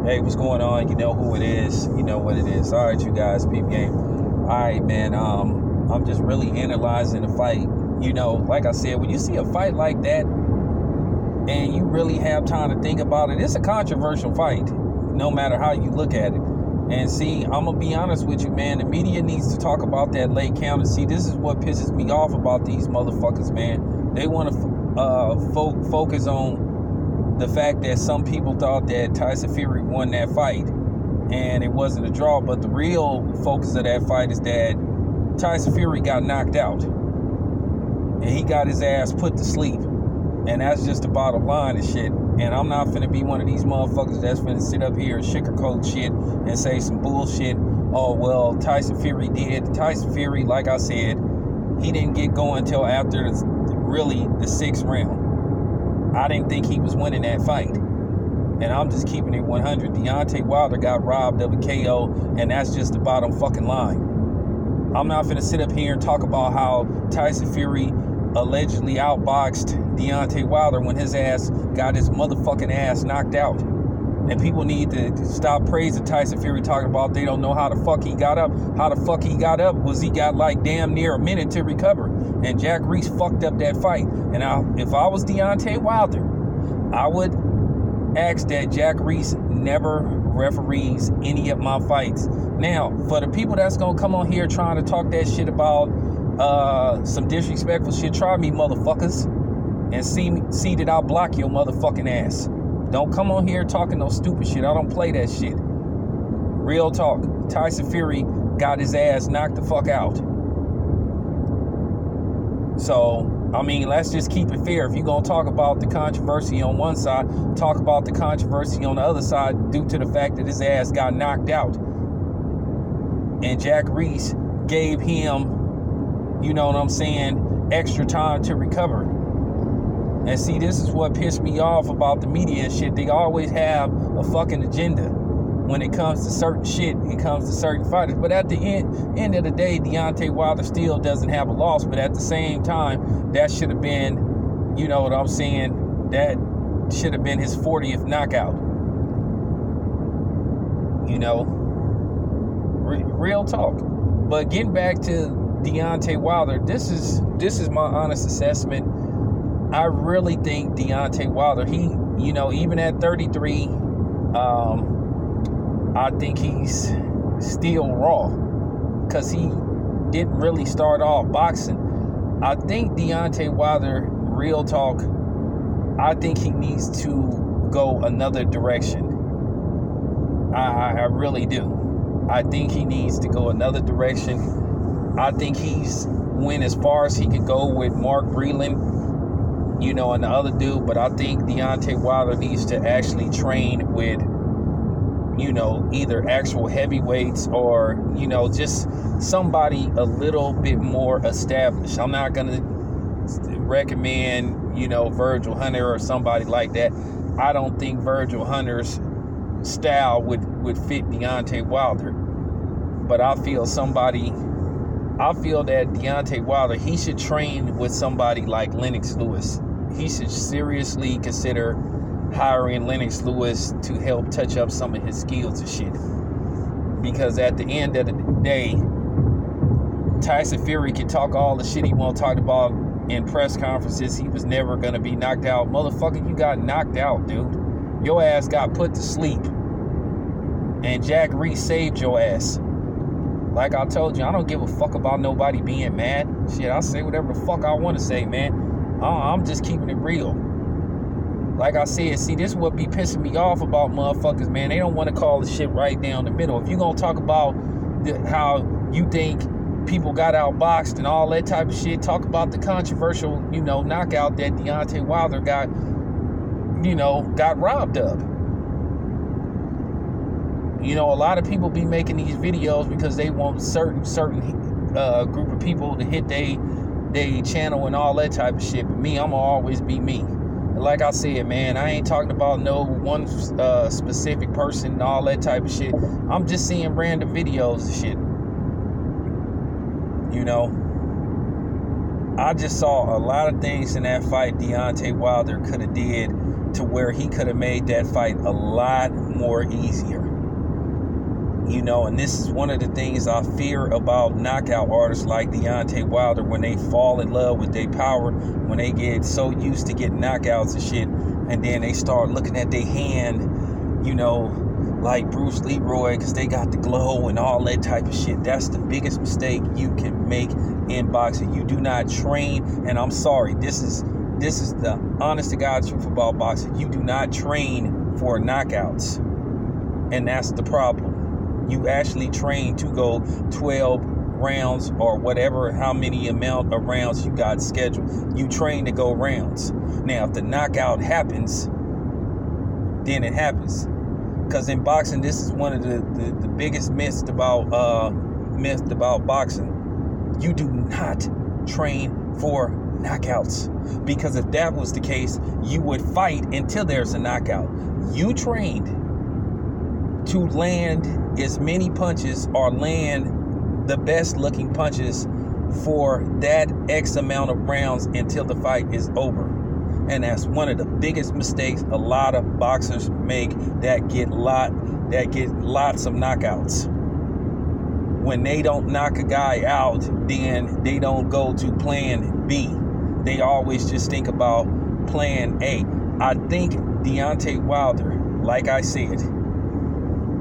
Hey, what's going on? You know who it is. You know what it is. All right, you guys, peep game. All right, man. I'm just really analyzing the fight. You know, like I said, when you see a fight like that and you really have time to think about it, it's a controversial fight, no matter how you look at it. And see, I'm going to be honest with you, man. The media needs to talk about that late count. And see, this is what pisses me off about these motherfuckers, man. They want to focus on the fact that some people thought that Tyson Fury won that fight and it wasn't a draw, but the real focus of that fight is that Tyson Fury got knocked out and he got his ass put to sleep, and that's just the bottom line of shit. And I'm not finna be one of these motherfuckers that's finna sit up here and sugarcoat shit and say some bullshit. Oh, well, Tyson Fury did. Tyson Fury, like I said, he didn't get going until after the sixth round. I didn't think he was winning that fight. And I'm just keeping it 100. Deontay Wilder got robbed of a KO, and that's just the bottom fucking line. I'm not finna sit up here and talk about how Tyson Fury allegedly outboxed Deontay Wilder when his ass got his motherfucking ass knocked out. And people need to stop praising Tyson Fury, talking about they don't know how the fuck he got up. How the fuck he got up was he got like damn near a minute to recover. And Jack Reese fucked up that fight. And if I was Deontay Wilder, I would ask that Jack Reese never referees any of my fights. Now, for the people that's going to come on here trying to talk that shit about some disrespectful shit, try me, motherfuckers, and see that I'll block your motherfucking ass. Don't come on here talking no stupid shit. I don't play that shit. Real talk. Tyson Fury got his ass knocked the fuck out. So, I mean, let's just keep it fair. If you're going to talk about the controversy on one side, talk about the controversy on the other side due to the fact that his ass got knocked out. And Jack Reese gave him, you know what I'm saying, extra time to recover. And see, this is what pissed me off about the media and shit. They always have a fucking agenda when it comes to certain shit. It comes to certain fighters. But at the end of the day, Deontay Wilder still doesn't have a loss. But at the same time, that should have been, you know what I'm saying, that should have been his 40th knockout. You know, real talk. But getting back to Deontay Wilder, this is my honest assessment. I really think Deontay Wilder, he, you know, even at 33, I think he's still raw because he didn't really start off boxing. I think Deontay Wilder, real talk, I think he needs to go another direction. I really do. I think he needs to go another direction. I think he's went as far as he could go with Mark Breland, you know, and the other dude, but I think Deontay Wilder needs to actually train with, you know, either actual heavyweights or, you know, just somebody a little bit more established. I'm not going to recommend, you know, Virgil Hunter or somebody like that. I don't think Virgil Hunter's style would fit Deontay Wilder. But I feel that Deontay Wilder, he should train with somebody like Lennox Lewis. He should seriously consider hiring Lennox Lewis to help touch up some of his skills and shit. Because at the end of the day, Tyson Fury can talk all the shit he want to talk about in press conferences. He was never going to be knocked out. Motherfucker, you got knocked out, dude. Your ass got put to sleep. And Jack Reese saved your ass. Like I told you, I don't give a fuck about nobody being mad. Shit, I say whatever the fuck I want to say, man. I'm just keeping it real. Like I said, see, this is what be pissing me off about motherfuckers, man. They don't want to call the shit right down the middle. If you're going to talk about how you think people got outboxed and all that type of shit, talk about the controversial, you know, knockout that Deontay Wilder got robbed of. You know, a lot of people be making these videos because they want certain group of people to hit they channel and all that type of shit. But me, I'ma always be me. And like I said, man, I ain't talking about no one specific person and all that type of shit. I'm just seeing random videos and shit. You know, I just saw a lot of things in that fight Deontay Wilder could have did to where he could have made that fight a lot more easier. You know, and this is one of the things I fear about knockout artists like Deontay Wilder, when they fall in love with their power, when they get so used to getting knockouts and shit, and then they start looking at their hand, you know, like Bruce Leroy, because they got the glow and all that type of shit. That's the biggest mistake you can make in boxing. You do not train, and I'm sorry, this is the honest to God truth about boxing. You do not train for knockouts, and that's the problem. You actually train to go 12 rounds or whatever, how many amount of rounds you got scheduled. You train to go rounds. Now, if the knockout happens, then it happens. Because in boxing, this is one of the biggest myths about boxing. You do not train for knockouts. Because if that was the case, you would fight until there's a knockout. You trained to land as many punches or land the best looking punches for that X amount of rounds until the fight is over. And that's one of the biggest mistakes a lot of boxers make that get lots of knockouts. When they don't knock a guy out, then they don't go to plan B. They always just think about plan A. I think Deontay Wilder, like I said,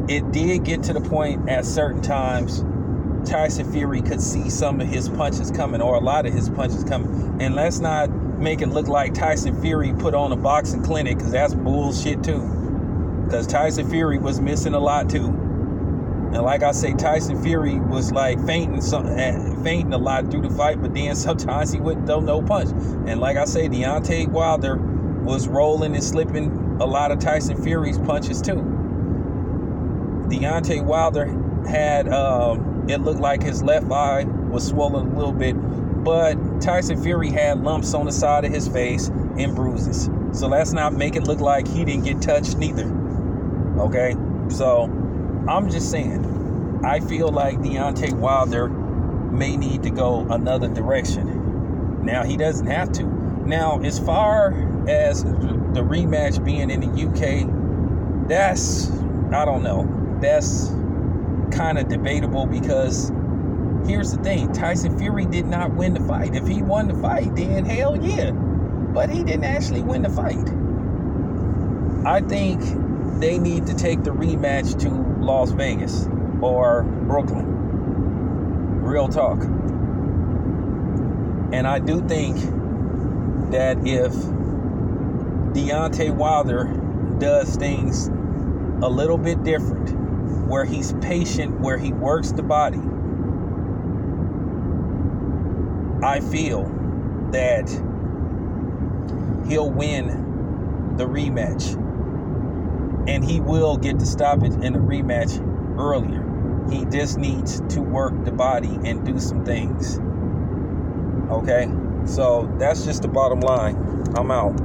it did get to the point at certain times Tyson Fury could see some of his punches coming, or a lot of his punches coming. And let's not make it look like Tyson Fury put on a boxing clinic, because that's bullshit too. Because Tyson Fury was missing a lot too. And like I say, Tyson Fury was like fainting a lot through the fight, but then sometimes he wouldn't throw no punch. And like I say, Deontay Wilder was rolling and slipping a lot of Tyson Fury's punches too. Deontay Wilder had, it looked like his left eye was swollen a little bit, but Tyson Fury had lumps on the side of his face and bruises. So let's not make it look like he didn't get touched neither. Okay? So I'm just saying, I feel like Deontay Wilder may need to go another direction. Now, he doesn't have to. Now, as far as the rematch being in the UK, that's, I don't know. That's kind of debatable, because here's the thing. Tyson Fury did not win the fight. If he won the fight, then hell yeah. But he didn't actually win the fight. I think they need to take the rematch to Las Vegas or Brooklyn. Real talk. And I do think that if Deontay Wilder does things a little bit different, where he's patient, where he works the body, I feel that he'll win the rematch. And he will get the stoppage in the rematch earlier. He just needs to work the body and do some things. Okay? So that's just the bottom line. I'm out.